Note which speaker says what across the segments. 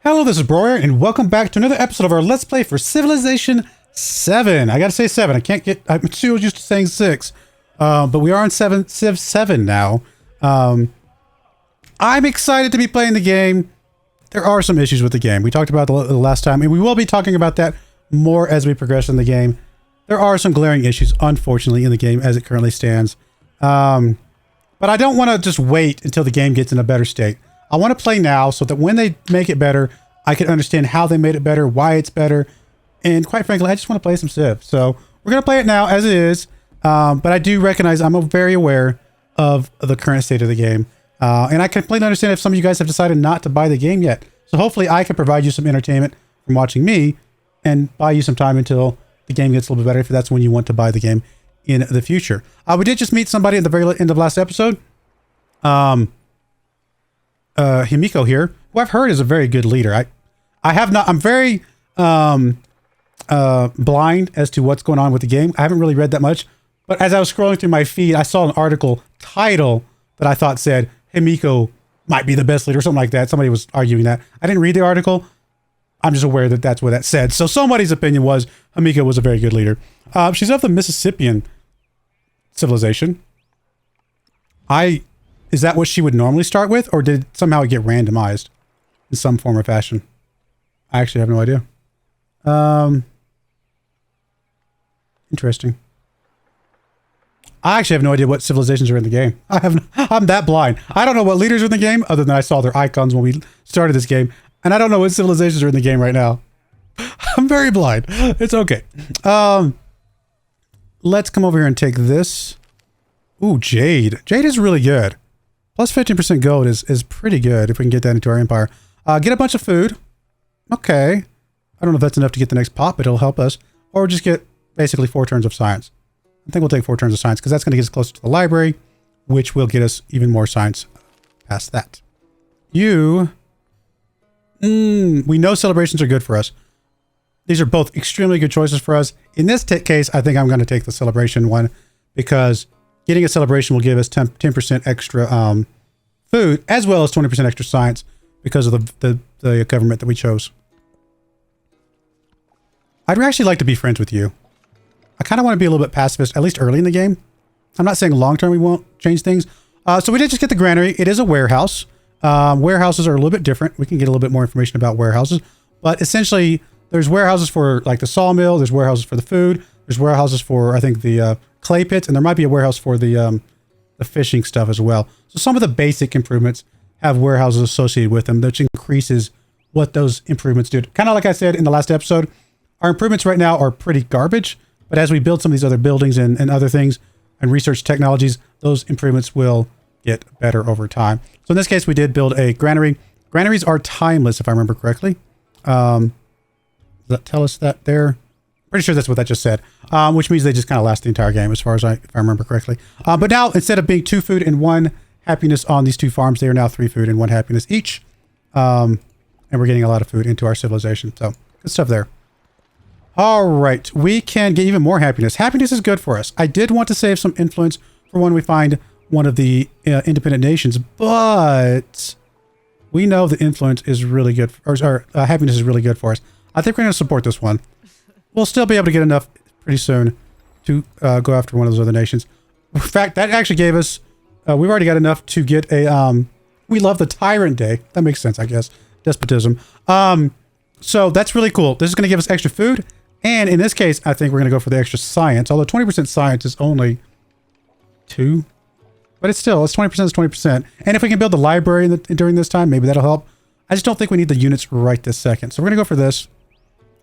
Speaker 1: Hello, this is Broyar, and welcome back to another episode of our Let's Play for Civilization 7. I gotta say 7. I'm too used to saying 6. But we are on Civ 7 now. I'm excited to be playing the game. There are some issues with the game. We talked about the last time, and we will be talking about that more as we progress in the game. There are some glaring issues, unfortunately, in the game as it currently stands. But I don't want to just wait until the game gets in a better state. I want to play now so that when they make it better, I can understand how they made it better, why it's better, and quite frankly, I just want to play some Civ. So we're going to play it now as it is, but I do recognize I'm very aware of the current state of the game, and I completely understand if some of you guys have decided not to buy the game yet. So hopefully I can provide you some entertainment from watching me and buy you some time until the game gets a little bit better if that's when you want to buy the game in the future. We did just meet somebody at the very end of last episode. Himiko here, who I've heard is a very good leader. I'm very blind as to what's going on with the game. I haven't really read that much, but as I was scrolling through my feed, I saw an article title that I thought said Himiko might be the best leader or something like that. Somebody was arguing that. I didn't read the article. I'm just aware that that's what that said. So somebody's opinion was Himiko was a very good leader. She's of the Mississippian civilization. Is that what she would normally start with, or did somehow it get randomized in some form or fashion? I actually have no idea. Interesting. I actually have no idea what civilizations are in the game. I'm that blind. I don't know what leaders are in the game, other than I saw their icons when we started this game, and I don't know what civilizations are in the game right now. I'm very blind. It's okay. Let's come over here and take this. Ooh, Jade. Jade is really good. Plus 15% gold is pretty good if we can get that into our empire. Get a bunch of food. Okay. I don't know if that's enough to get the next pop, but it'll help us. Or just get basically 4 turns of science. I think we'll take 4 turns of science because that's going to get us closer to the library, which will get us even more science past that. We know celebrations are good for us. These are both extremely good choices for us. In this case, I think I'm going to take the celebration one because getting a celebration will give us 10% extra food, as well as 20% extra science because of the government that we chose. I'd actually like to be friends with you. I kind of want to be a little bit pacifist, at least early in the game. I'm not saying long-term we won't change things. So we did just get the granary. It is a warehouse. Warehouses are a little bit different. We can get a little bit more information about warehouses. But essentially, there's warehouses for like the sawmill. There's warehouses for the food. There's warehouses for, I think, the clay pits, and there might be a warehouse for the fishing stuff as well. So some of the basic improvements have warehouses associated with them, which increases what those improvements do. Kind of like I said in the last episode, our improvements right now are pretty garbage, but as we build some of these other buildings and other things and research technologies, those improvements will get better over time. So in this case, we did build a granary. Granaries are timeless, if I remember correctly. Does that tell us that there? Pretty sure that's what that just said, which means they just kind of last the entire game, as far as if I remember correctly. But now, instead of being 2 food and 1 happiness on these 2 farms, they are now 3 food and 1 happiness each. And we're getting a lot of food into our civilization. So, good stuff there. All right, we can get even more happiness. Happiness is good for us. I did want to save some influence for when we find one of the independent nations, but we know that influence is really good, or happiness is really good for us. I think we're going to support this one. We'll still be able to get enough pretty soon to go after one of those other nations. In fact, that actually gave us, we've already got enough to get a, we love the Tyrant Day. That makes sense, I guess. Despotism. So that's really cool. This is going to give us extra food. And in this case, I think we're going to go for the extra science. Although 20% science is only 2. But it's still, it's 20% is 20%. And if we can build the library during this time, maybe that'll help. I just don't think we need the units right this second. So we're going to go for this.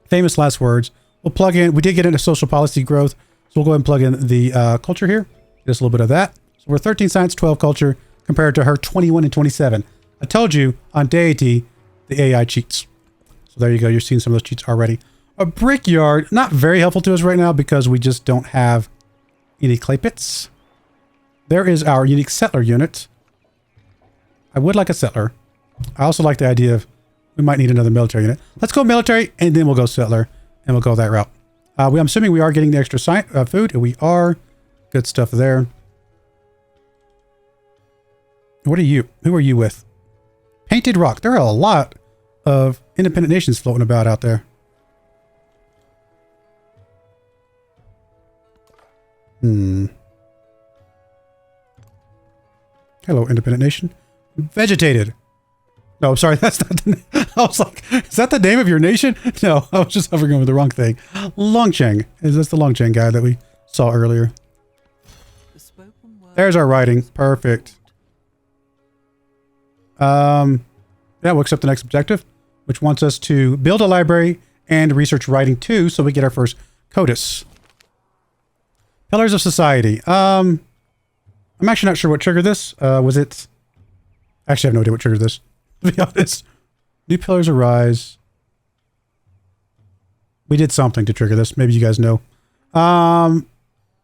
Speaker 1: Famous last words. We'll plug in, we did get into social policy growth, so we'll go ahead and plug in the culture here. Just a little bit of that. So we're 13 science, 12 culture, compared to her 21 and 27. I told you, on Deity, the AI cheats. So there you go, you're seeing some of those cheats already. A brickyard, not very helpful to us right now because we just don't have any clay pits. There is our unique settler unit. I would like a settler. I also like the idea of, we might need another military unit. Let's go military, and then we'll go settler. And we'll go that route. I'm assuming we are getting the extra food. We are. Good stuff there. What are you? Who are you with? Painted rock. There are a lot of independent nations floating about out there. Hello, independent nation. Vegetated. No, I'm sorry, that's not the name. I was like, is that the name of your nation? No, I was just hovering over the wrong thing. Longcheng. Is this the Longcheng guy that we saw earlier? There's our writing. Perfect. Yeah, we'll accept the next objective, which wants us to build a library and research writing too, so we get our first CODIS. Pillars of Society. I'm actually not sure what triggered this. Was it... Actually, I have no idea what triggered this, to be honest. New pillars arise. We did something to trigger this. Maybe you guys know.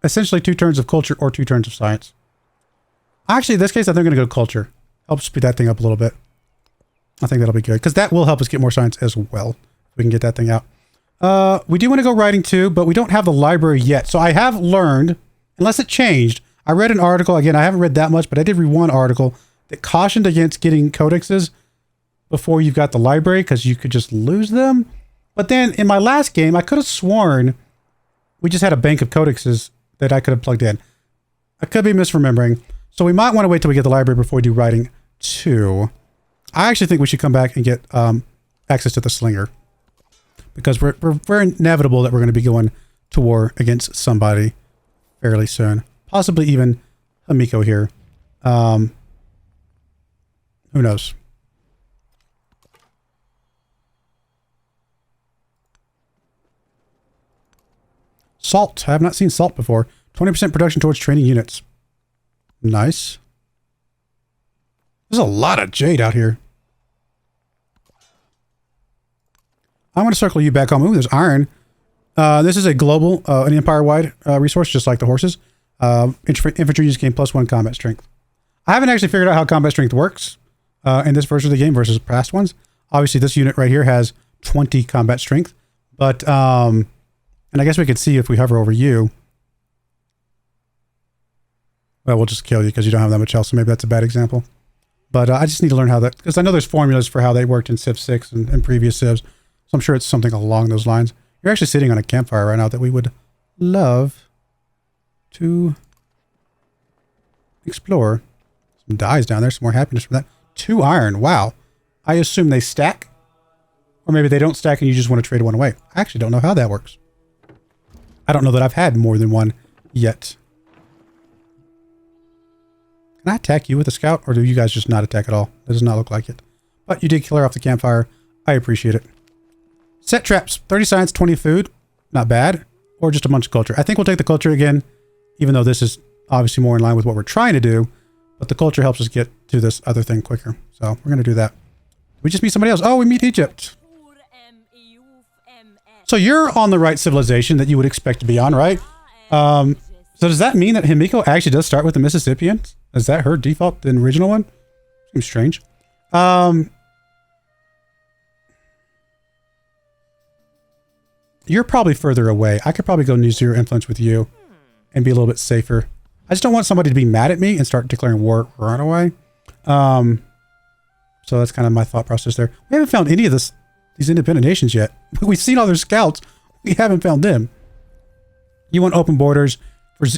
Speaker 1: Essentially 2 turns of culture or 2 turns of science. Actually, in this case, I think I'm going to go culture. Help speed that thing up a little bit. I think that'll be good, because that will help us get more science as well. We can get that thing out. We do want to go writing too, but we don't have the library yet. So I have learned, unless it changed, I read an article, again, I haven't read that much, but I did read one article that cautioned against getting codexes before you've got the library, because you could just lose them. But then in my last game, I could have sworn we just had a bank of codexes that I could have plugged in. I could be misremembering. So we might want to wait till we get the library before we do writing too. I actually think we should come back and get access to the slinger, because we're very inevitable that we're going to be going to war against somebody fairly soon. Possibly even Hamiko here. Who knows? Salt. I have not seen salt before. 20% production towards training units. Nice. There's a lot of jade out here. I'm going to circle you back home. Ooh, there's iron. This is a global, an empire-wide resource, just like the horses. Infantry units gain +1 combat strength. I haven't actually figured out how combat strength works in this version of the game versus past ones. Obviously, this unit right here has 20 combat strength. But, and I guess we could see if we hover over you. Well, we'll just kill you because you don't have that much health, so maybe that's a bad example. But I just need to learn how that, because I know there's formulas for how they worked in Civ 6 and previous Civs. So I'm sure it's something along those lines. You're actually sitting on a campfire right now that we would love to explore. Some dyes down there, some more happiness from that. 2 iron, wow. I assume they stack. Or maybe they don't stack and you just want to trade one away. I actually don't know how that works. I don't know that I've had more than one yet. Can I attack you with a scout, or do you guys just not attack at all? That does not look like it. But you did kill her off the campfire. I appreciate it. Set traps. 30 science, 20 food. Not bad. Or just a bunch of culture. I think we'll take the culture again, even though this is obviously more in line with what we're trying to do. But the culture helps us get to this other thing quicker. So we're going to do that. We just meet somebody else. Oh, we meet Egypt. So you're on the right civilization that you would expect to be on, right? So does that mean that Himiko actually does start with the Mississippians? Is that her default, the original one? Seems strange. You're probably further away. I could probably go New Zero influence with you and be a little bit safer. I just don't want somebody to be mad at me and start declaring war right away. So that's kind of my thought process there. We haven't found any of these independent nations yet. We've seen all their scouts. We haven't found them. You want open borders.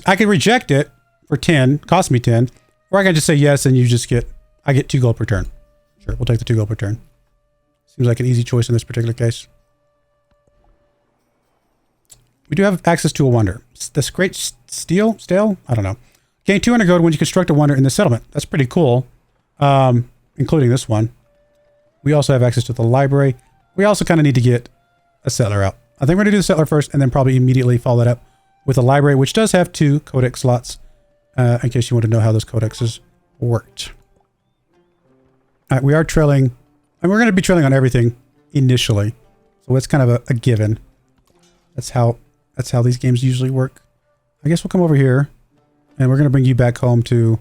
Speaker 1: I can reject it for 10, cost me 10, or I can just say yes and you just get, I get 2 gold per turn. Sure, we'll take the 2 gold per turn. Seems like an easy choice in this particular case. We do have access to a wonder. This great stale? I don't know. Gain 200 gold when you construct a wonder in the settlement. That's pretty cool. Including this one. We also have access to the library. We also kind of need to get a settler out. I think we're going to do the settler first and then probably immediately follow that up with a library, which does have 2 codex slots, in case you want to know how those codexes worked. All right, we are trailing, and we're going to be trailing on everything initially. So it's kind of a given. That's how these games usually work. I guess we'll come over here, and we're going to bring you back home to,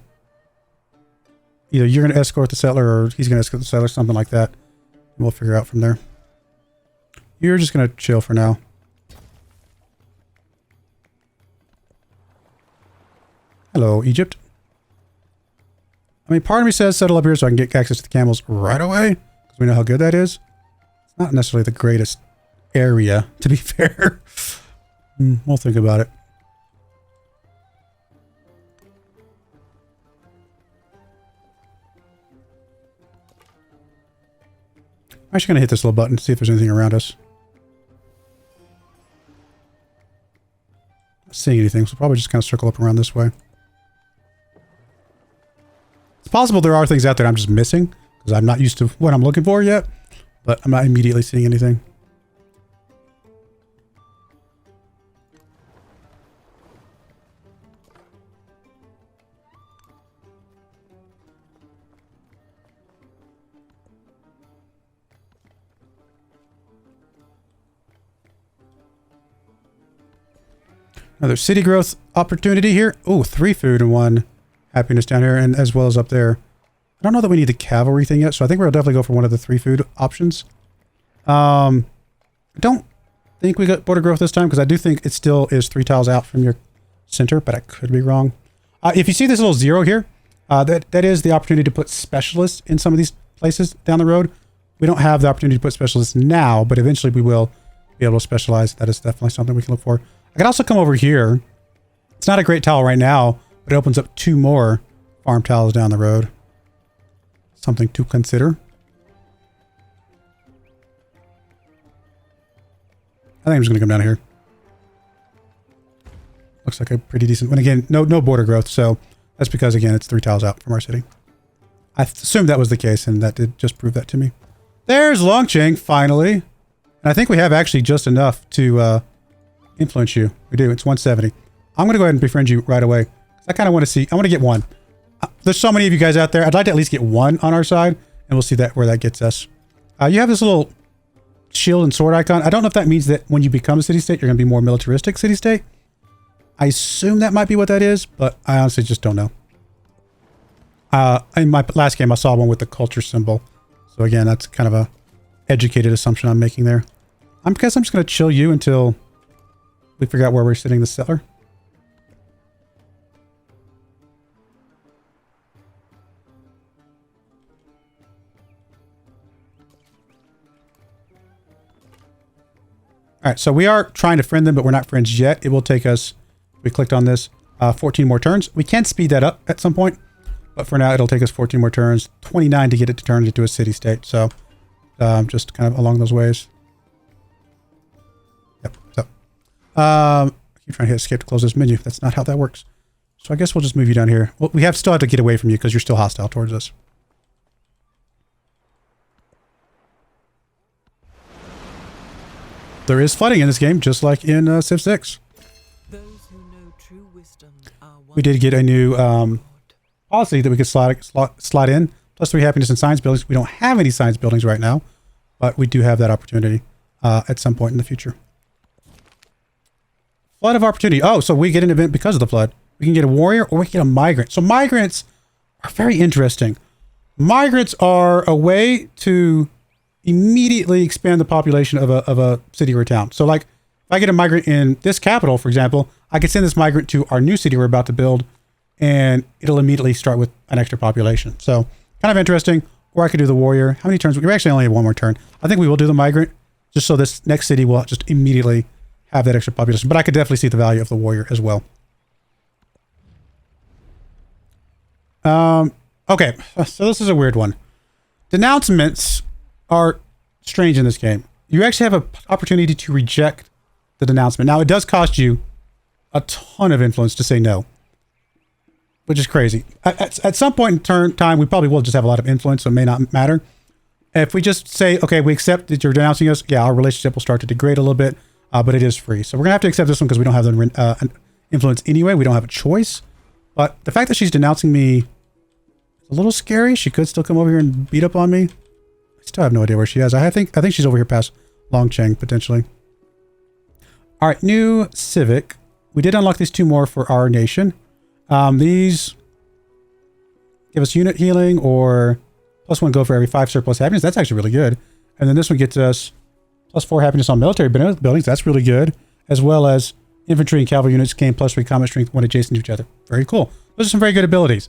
Speaker 1: either you're going to escort the settler or he's going to escort the settler, something like that. And we'll figure out from there. You're just going to chill for now. Hello, Egypt. I mean, part of me says settle up here so I can get access to the camels right away, because we know how good that is. Not necessarily the greatest area, to be fair. We'll think about it. I'm actually going to hit this little button to see if there's anything around us. Not seeing anything, so probably just kind of circle up around this way. It's possible there are things out there I'm just missing, because I'm not used to what I'm looking for yet, but I'm not immediately seeing anything. Another city growth opportunity here. Oh, 3 food and 1 happiness down here, and as well as up there. I don't know that we need the cavalry thing yet, so I think we'll definitely go for one of the 3 food options. I don't think we got border growth this time, because I do think it still is 3 tiles out from your center, but I could be wrong. If you see this little 0 here, that is the opportunity to put specialists in some of these places down the road. We don't have the opportunity to put specialists now, but eventually we will be able to specialize. That is definitely something we can look for. I can also come over here. It's not a great tile right now, but it opens up 2 more farm tiles down the road. Something to consider. I think I'm just going to come down here. Looks like a pretty decent one. Again, no border growth, so that's because, again, it's 3 tiles out from our city. I assumed that was the case, and that did just prove that to me. There's Longcheng, finally. And I think we have actually just enough to influence you. We do. It's 170. I'm going to go ahead and befriend you right away. I kind of want to see. I want to get 1. There's so many of you guys out there. I'd like to at least get 1 on our side, and we'll see that where that gets us. You have this little shield and sword icon. I don't know if that means that when you become a city-state, you're going to be more militaristic city-state. I assume that might be what that is, but I honestly just don't know. In my last game, I saw one with the culture symbol. So again, that's kind of a educated assumption I'm making there. I guess I'm just going to chill you until we figure out where we're sitting the settler. All right, so we are trying to friend them, but we're not friends yet. It will take us, we clicked on this, 14 more turns. We can speed that up at some point, but for now, it'll take us 14 more turns, 29 to get it to turn into a city-state. So just kind of along those ways. Yep, so. I keep trying to hit escape to close this menu. That's not how that works. So I guess we'll just move you down here. Well, we still have to get away from you because you're still hostile towards us. There is flooding in this game, just like in Civ 6.
Speaker 2: Those who know true wisdom are
Speaker 1: we did get a new policy that we could slot in. Plus 3 happiness and science buildings. We don't have any science buildings right now, but we do have that opportunity at some point in the future. Flood of opportunity. Oh, so we get an event because of the flood. We can get a warrior or we can get a migrant. So migrants are very interesting. Migrants are a way to immediately expand the population of a city or a town. So like if I get a migrant in this capital, for example, I could send this migrant to our new city we're about to build and it'll immediately start with an extra population. So kind of interesting. Or I could do the warrior. How many turns? We actually only have 1 more turn. I think we will do the migrant just so this next city will just immediately have that extra population. But I could definitely see the value of the warrior as well. Okay, so this is a weird one. Denouncements are strange in this game. You actually have an opportunity to reject the denouncement. Now, it does cost you a ton of influence to say no, which is crazy. At some point in time, we probably will just have a lot of influence, so it may not matter. If we just say, okay, we accept that you're denouncing us, yeah, our relationship will start to degrade a little bit, but it is free. So we're going to have to accept this one because we don't have the influence anyway. We don't have a choice. But the fact that she's denouncing me is a little scary. She could still come over here and beat up on me. I still have no idea where she is. I think she's over here past Longcheng, potentially. All right, new civic. We did unlock these 2 more for our nation. These give us unit healing or +1 go for every 5 surplus happiness. That's actually really good. And then this one gets us +4 happiness on military buildings. That's really good. As well as infantry and cavalry units gain +3 combat strength when adjacent to each other. Very cool. Those are some very good abilities.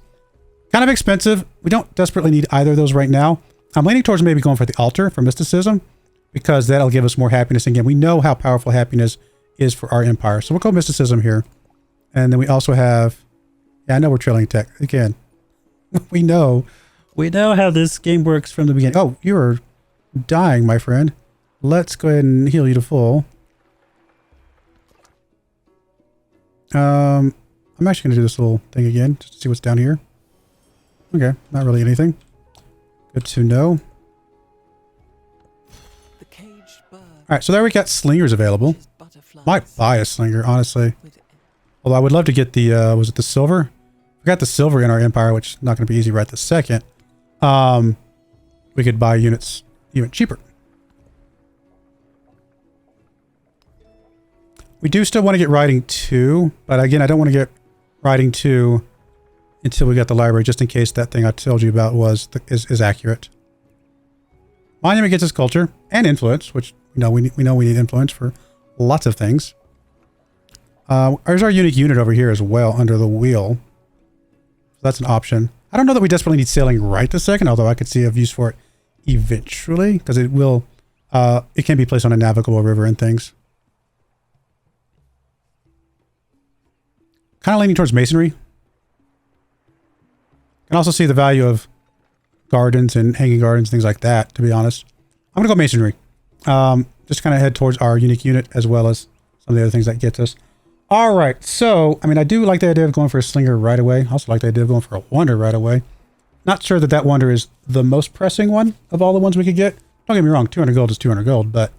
Speaker 1: Kind of expensive. We don't desperately need either of those right now. I'm leaning towards maybe going for the altar for mysticism because that'll give us more happiness. Again, we know how powerful happiness is for our empire. So we'll go mysticism here. And then we also have, yeah, I know we're trailing tech. Again, we know how this game works from the beginning. Oh, you are dying, my friend. Let's go ahead and heal you to full. I'm actually going to do this little thing again, just to see what's down here. Okay, not really anything. Good to know.
Speaker 2: The caged bird.
Speaker 1: All right, so there we got slingers available. Might buy a slinger, honestly. Although I would love to get the, was it the silver? We got the silver in our empire, which is not going to be easy right this second. We could buy units even cheaper. We do still want to get riding 2, but again, I don't want to get riding 2 until we got the library, just in case that thing I told you about is accurate. Monument gets us culture and influence, which we know we need influence for lots of things. There's our unique unit over here as well under the wheel. So that's an option. I don't know that we desperately need sailing right this second, although I could see a use for it eventually, because it will, it can be placed on a navigable river and things. Kind of leaning towards masonry. Can also see the value of gardens and hanging gardens, things like that, to be honest. I'm going to go masonry. Just kind of head towards our unique unit as well as some of the other things that gets us. All right. So, I mean, I do like the idea of going for a slinger right away. I also like the idea of going for a wonder right away. Not sure that wonder is the most pressing one of all the ones we could get. Don't get me wrong. 200 gold is 200 gold, but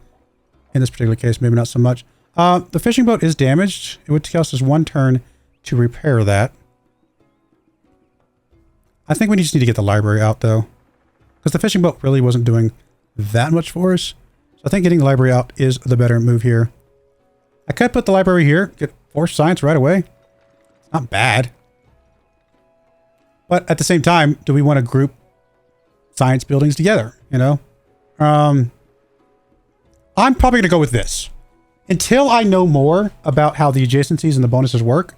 Speaker 1: in this particular case, maybe not so much. The fishing boat is damaged. It would cost us 1 turn to repair that. I think we just need to get the library out, though, because the fishing boat really wasn't doing that much for us. So I think getting the library out is the better move here. I could put the library here, get 4 science right away. It's not bad. But at the same time, do we want to group science buildings together, you know? I'm probably going to go with this. Until I know more about how the adjacencies and the bonuses work,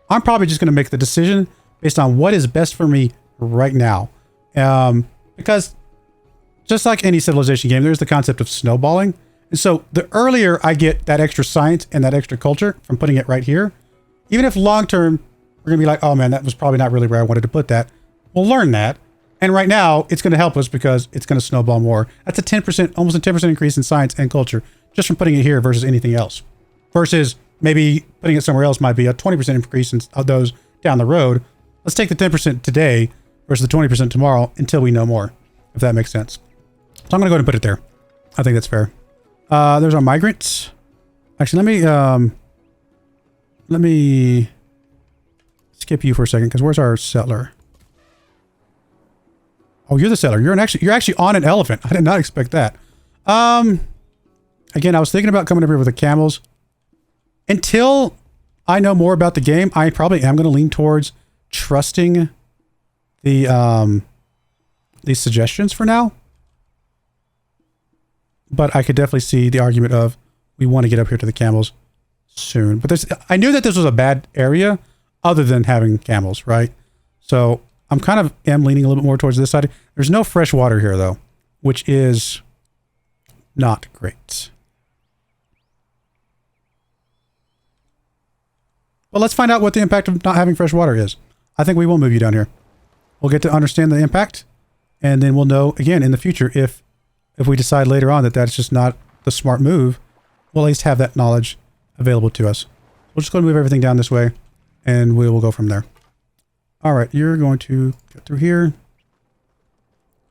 Speaker 1: I'm probably just going to make the decision based on what is best for me right now. Because just like any civilization game, there's the concept of snowballing. And so the earlier I get that extra science and that extra culture from putting it right here, even if long-term we're going to be like, oh man, that was probably not really where I wanted to put that. We'll learn that. And right now it's going to help us because it's going to snowball more. That's a 10%, almost a 10% increase in science and culture just from putting it here versus anything else. Versus maybe putting it somewhere else might be a 20% increase in those down the road. Let's take the 10% today versus the 20% tomorrow until we know more, if that makes sense. So I'm going to go ahead and put it there. I think that's fair. There's our migrants. Actually, let me skip you for a second because where's our settler? Oh, you're the settler. You're actually on an elephant. I did not expect that. Again, I was thinking about coming over here with the camels. Until I know more about the game, I probably am going to lean towards trusting the these suggestions for now. But I could definitely see the argument of we want to get up here to the camels soon. But I knew that this was a bad area other than having camels, right? So I'm kind of leaning a little bit more towards this side. There's no fresh water here though, which is not great. Well, let's find out what the impact of not having fresh water is. I think we will move you down here. We'll get to understand the impact, and then we'll know, again, in the future, if we decide later on that that's just not the smart move, we'll at least have that knowledge available to us. We'll just go and move everything down this way, and we will go from there. All right, you're going to go through here.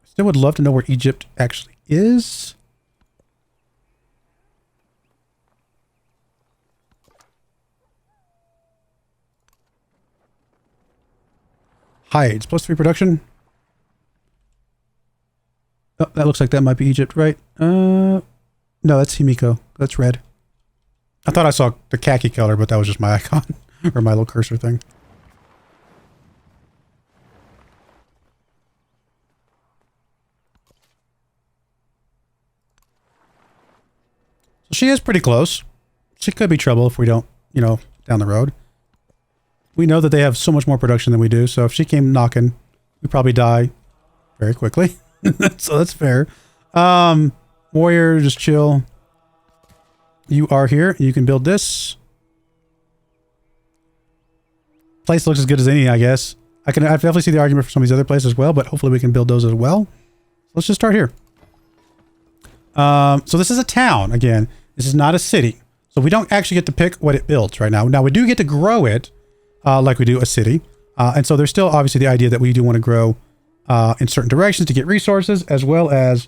Speaker 1: Still would love to know where Egypt actually is. Hides, +3 production. Oh, that looks like that might be Egypt, right? No, that's Himiko. That's red. I thought I saw the khaki color, but that was just my icon or my little cursor thing. So she is pretty close. She could be trouble if we don't, you know, down the road. We know that they have so much more production than we do, so if she came knocking, we'd probably die very quickly. So that's fair. Warrior, just chill. You are here. You can build this. Place looks as good as any, I guess. I definitely see the argument for some of these other places as well, but hopefully we can build those as well. So let's just start here. So this is a town, again. This is not a city. So we don't actually get to pick what it builds right now. Now, we do get to grow it like we do a city. And so there's still obviously the idea that we do want to grow in certain directions to get resources as well as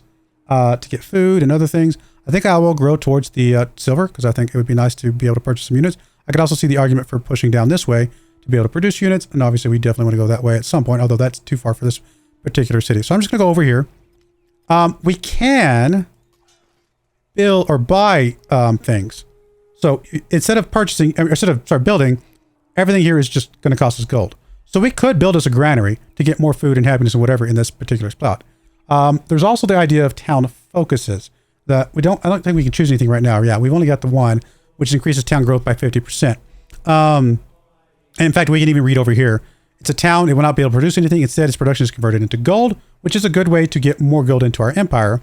Speaker 1: to get food and other things. I think I will grow towards the silver because I think it would be nice to be able to purchase some units. I could also see the argument for pushing down this way to be able to produce units. And obviously we definitely want to go that way at some point, although that's too far for this particular city. So I'm just going to go over here. We can build or buy things. So instead of building, everything here is just going to cost us gold. So we could build us a granary to get more food and happiness and whatever in this particular spot. There's also the idea of town focuses that I don't think we can choose anything right now. Yeah, we've only got the one, which increases town growth by 50%. In fact, we can even read over here. It's a town. It will not be able to produce anything. Instead, its production is converted into gold, which is a good way to get more gold into our empire.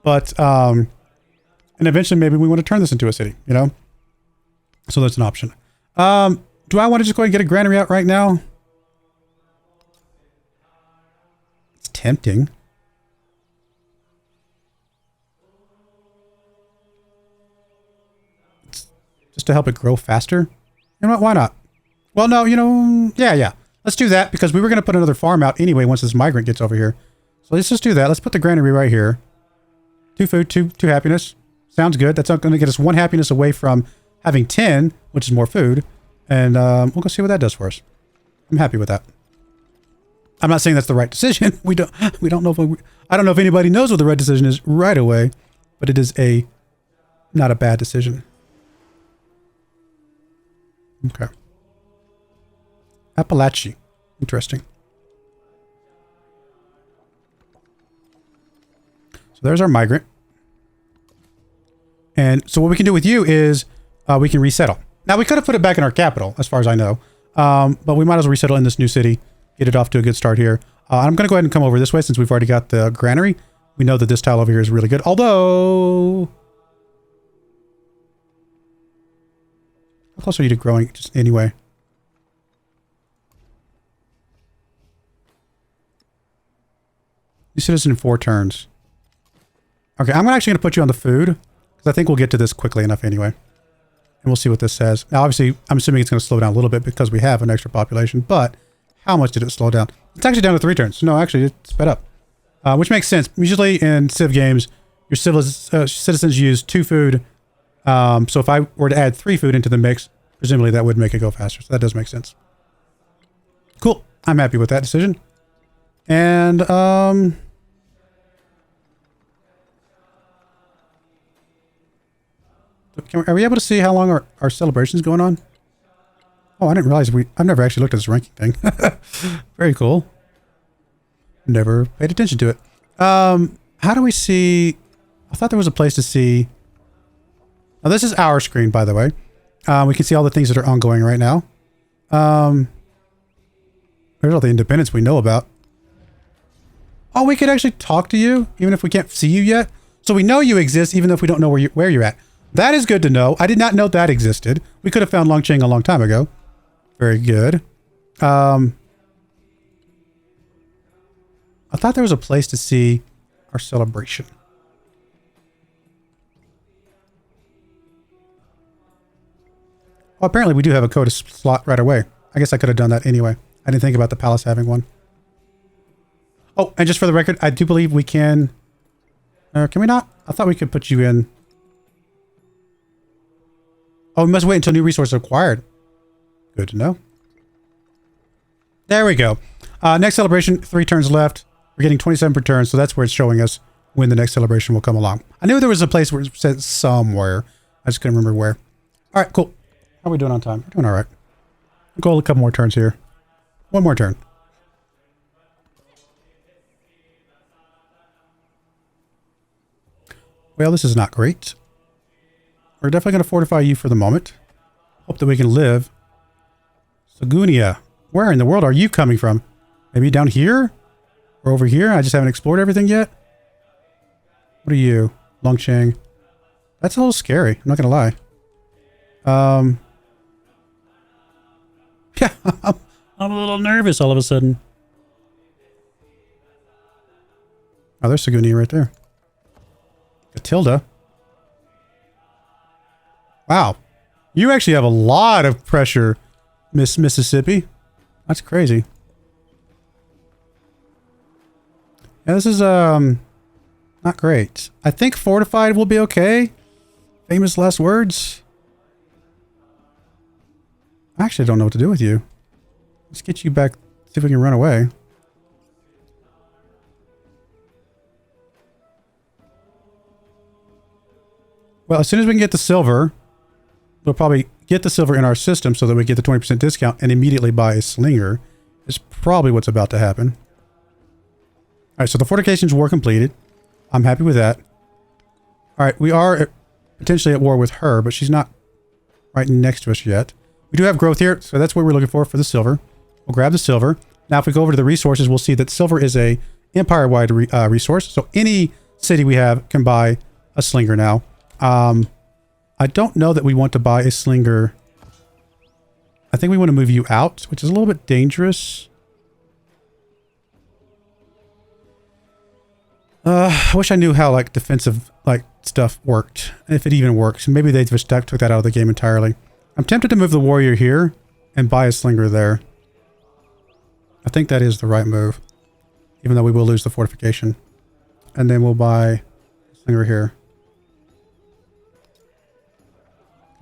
Speaker 1: But, and eventually maybe we want to turn this into a city, you know? So that's an option. Do I want to just go ahead and get a granary out right now? It's tempting. Just to help it grow faster. You know what? Why not? Well, no, you know, yeah. Let's do that because we were going to put another farm out anyway once this migrant gets over here. So let's just do that. Let's put the granary right here. 2 food, 2 happiness. Sounds good. That's going to get us 1 happiness away from having 10, which is more food. And we'll go see what that does for us. I'm happy with that. I'm not saying that's the right decision. We don't know if I don't know if anybody knows what the right decision is right away, but it is not a bad decision. Okay. Appalachia. Interesting. So there's our migrant. And so what we can do with you is we can resettle. Now, we could have put it back in our capital, as far as I know. But we might as well resettle in this new city. Get it off to a good start here. I'm going to go ahead and come over this way since we've already got the granary. We know that this tile over here is really good. Although... how close are you to growing just anyway? You citizen in 4 turns. Okay, I'm actually going to put you on the food because I think we'll get to this quickly enough anyway. And we'll see what this says. Now, obviously, I'm assuming it's going to slow down a little bit because we have an extra population, but how much did it slow down? It's actually down to 3 turns. No, actually, it sped up, which makes sense. Usually in Civ games, your citizens use 2 food. So if I were to add 3 food into the mix, presumably that would make it go faster. So that does make sense. Cool. I'm happy with that decision. And, are we able to see how long our celebration's going on? Oh, I didn't realize I've never actually looked at this ranking thing. Very cool. Never paid attention to it. How do we see... I thought there was a place to see... Now, this is our screen, by the way. We can see all the things that are ongoing right now. There's all the independents we know about. Oh, we could actually talk to you, even if we can't see you yet. So we know you exist, even if we don't know where you're at. That is good to know. I did not know that existed. We could have found Longcheng a long time ago. Very good. I thought there was a place to see our celebration. Well, apparently we do have a code slot right away. I guess I could have done that anyway. I didn't think about the palace having one. Oh, and just for the record, I do believe we can... can we not? I thought we could put you in... Oh, we must wait until new resources are acquired. Good to know. There we go. Next celebration, 3 turns left. We're getting 27 per turn, so that's where it's showing us when the next celebration will come along. I knew there was a place where it said somewhere. I just couldn't remember where. All right, cool. How are we doing on time? We're doing all right. We'll go a couple more turns here. 1 more turn. Well, this is not great. We're definitely going to fortify you for the moment. Hope that we can live. Sagunia. Where in the world are you coming from? Maybe down here? Or over here? I just haven't explored everything yet? What are you? Longcheng. That's a little scary. I'm not gonna lie. Yeah, I'm a little nervous all of a sudden. Oh, there's Saguni right there. Matilda. Wow. You actually have a lot of pressure, Miss Mississippi. That's crazy. Yeah, this is, not great. I think fortified will be okay. Famous last words. I actually don't know what to do with you. Let's get you back, see if we can run away. Well, as soon as we can get the silver, we'll probably get the silver in our system so that we get the 20% discount and immediately buy a slinger. Is probably what's about to happen. All right, so the fortifications were completed. I'm happy with that. All right, we are potentially at war with her, but she's not right next to us yet. We do have growth here, so that's what we're looking for the silver. We'll grab the silver. Now, if we go over to the resources, we'll see that silver is a empire-wide resource. So any city we have can buy a slinger now. I don't know that we want to buy a slinger. I think we want to move you out, which is a little bit dangerous. I wish I knew how like defensive like stuff worked, if it even works. Maybe they just took that out of the game entirely. I'm tempted to move the warrior here and buy a slinger there. I think that is the right move, even though we will lose the fortification. And then we'll buy a slinger here.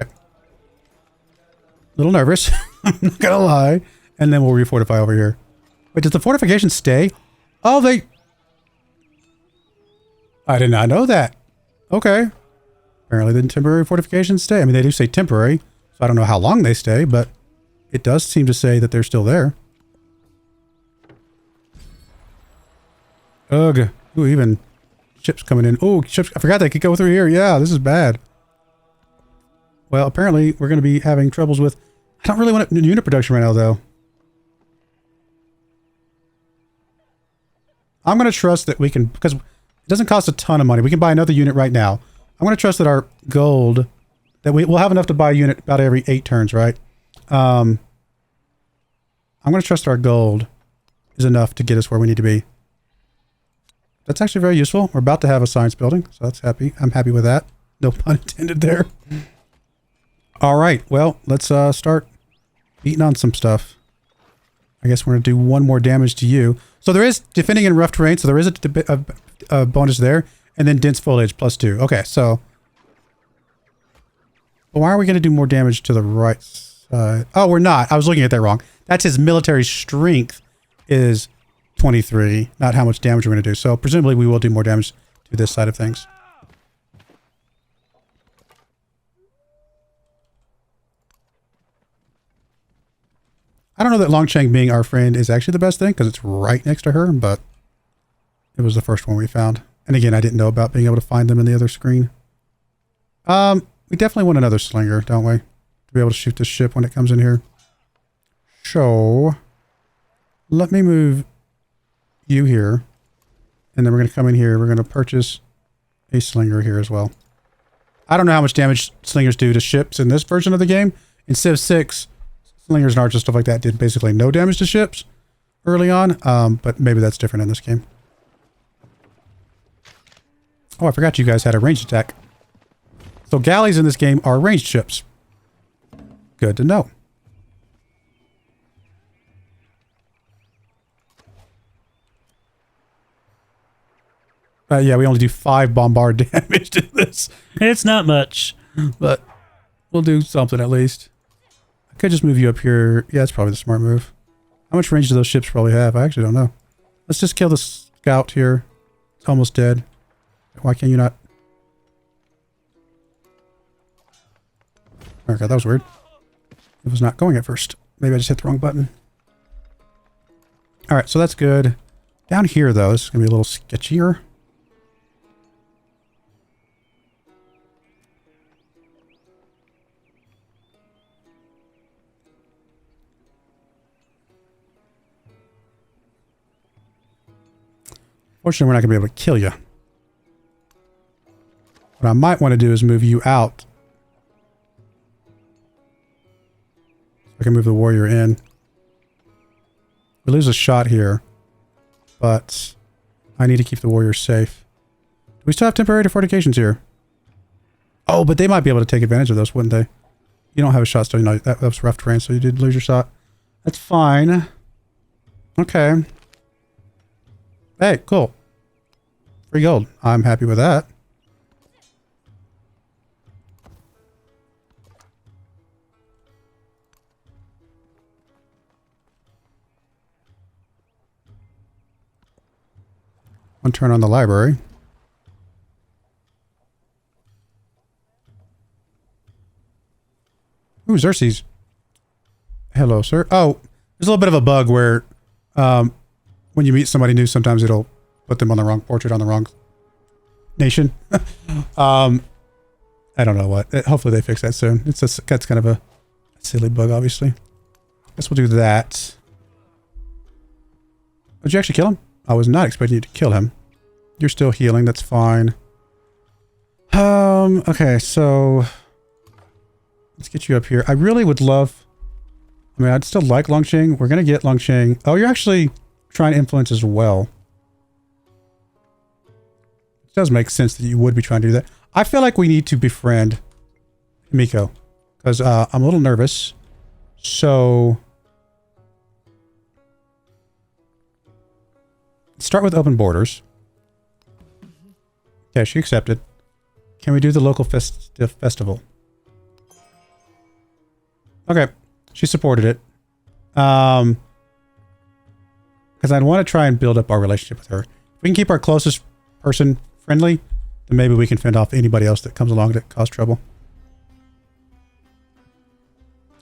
Speaker 1: Okay. A little nervous, I'm not gonna lie. And then we'll refortify over here. Wait, does the fortification stay? Oh, I did not know that. Okay. Apparently the temporary fortifications stay. I mean, they do say temporary, so I don't know how long they stay, but it does seem to say that they're still there. Ugh. Ooh, even ships coming in. Oh, ships. I forgot they could go through here. Yeah, this is bad. Well, apparently we're going to be having troubles with... I don't really want unit production right now, though. I'm going to trust that we can... Because it doesn't cost a ton of money. We can buy another unit right now. I'm going to trust that our gold... That we'll have enough to buy a unit about every 8 turns, right? I'm going to trust our gold is enough to get us where we need to be. That's actually very useful. We're about to have a science building, so that's happy. I'm happy with that. No pun intended there. All right, well, let's start beating on some stuff. I guess we're going to do one more damage to you. So there is defending in rough terrain, so there is a bonus there. And then dense foliage +2. Okay, so... But why are we going to do more damage to the right side? Oh, we're not. I was looking at that wrong. That's his military strength is 23, not how much damage we're going to do. So presumably we will do more damage to this side of things. I don't know that Longcheng being our friend is actually the best thing because it's right next to her, but it was the first one we found. And again, I didn't know about being able to find them in the other screen. We definitely want another slinger, don't we? To be able to shoot this ship when it comes in here. So, let me move you here. And then we're going to come in here. We're going to purchase a slinger here as well. I don't know how much damage slingers do to ships in this version of the game. In Civ 6, slingers and archers and stuff like that did basically no damage to ships early on. But maybe that's different in this game. Oh, I forgot you guys had a ranged attack. So galleys in this game are ranged ships. Good to know. Yeah, we only do 5 bombard damage to this. It's not much, but we'll do something at least. I could just move you up here. Yeah, that's probably the smart move. How much range do those ships probably have? I actually don't know. Let's just kill the scout here. It's almost dead. Why can you not? Oh god, that was weird. It was not going at first. Maybe I just hit the wrong button. Alright, so that's good. Down here, though, this is going to be a little sketchier. Fortunately, we're not going to be able to kill you. What I might want to do is move you out. So I can move the warrior in. We lose a shot here, but I need to keep the warrior safe. Do we still have temporary fortifications here? Oh, but they might be able to take advantage of those, wouldn't they? You don't have a shot still. You know, that was rough terrain, so you did lose your shot. That's fine. Okay. Hey, cool. Free gold. I'm happy with that. One turn on the library. Ooh, Xerxes. Hello, sir. Oh, there's a little bit of a bug where when you meet somebody new, sometimes it'll put them on the wrong portrait on the wrong nation. I don't know what. Hopefully they fix that soon. That's kind of a silly bug, obviously. Guess we'll do that. Did you actually kill him? I was not expecting you to kill him. You're still healing. That's fine. Okay, so let's get you up here. I really would love... I mean, I'd still like Longqing. We're going to get Longqing. Oh, you're actually trying to influence as well. It does make sense that you would be trying to do that. I feel like we need to befriend Miko. Because I'm a little nervous. So... start with open borders. Okay, she accepted. Can we do the local festival? Okay. She supported it. Because I'd want to try and build up our relationship with her. If we can keep our closest person friendly, then maybe we can fend off anybody else that comes along that cause trouble.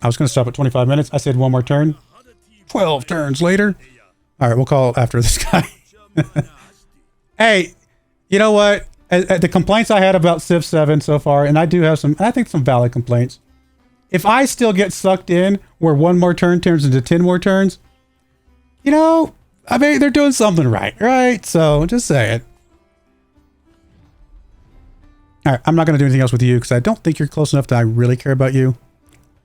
Speaker 1: I was going to stop at 25 minutes. I said one more turn. 12 turns later. All right, we'll call after this guy. Hey, you know what? The complaints I had about Civ 7 so far, and I do have some, I think some valid complaints. If I still get sucked in where one more turn turns into 10 more turns, you know, I mean, they're doing something right? So, just say it. All right, I'm not going to do anything else with you because I don't think you're close enough that I really care about you.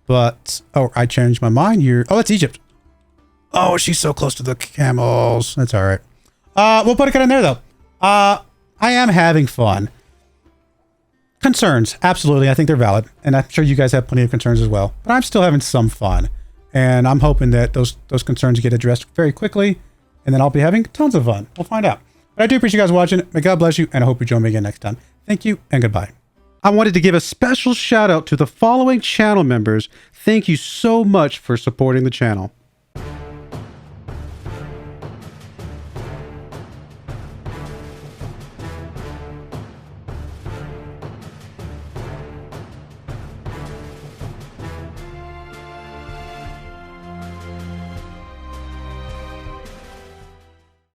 Speaker 1: But, oh, I changed my mind. Oh, it's Egypt. Oh, she's so close to the camels. That's all right. We'll put a cut in there, though. I am having fun. Concerns, absolutely. I think they're valid. And I'm sure you guys have plenty of concerns as well. But I'm still having some fun. And I'm hoping that those concerns get addressed very quickly. And then I'll be having tons of fun. We'll find out. But I do appreciate you guys watching. May God bless you. And I hope you join me again next time. Thank you and goodbye. I wanted to give a special shout out to the following channel members. Thank you so much for supporting the channel.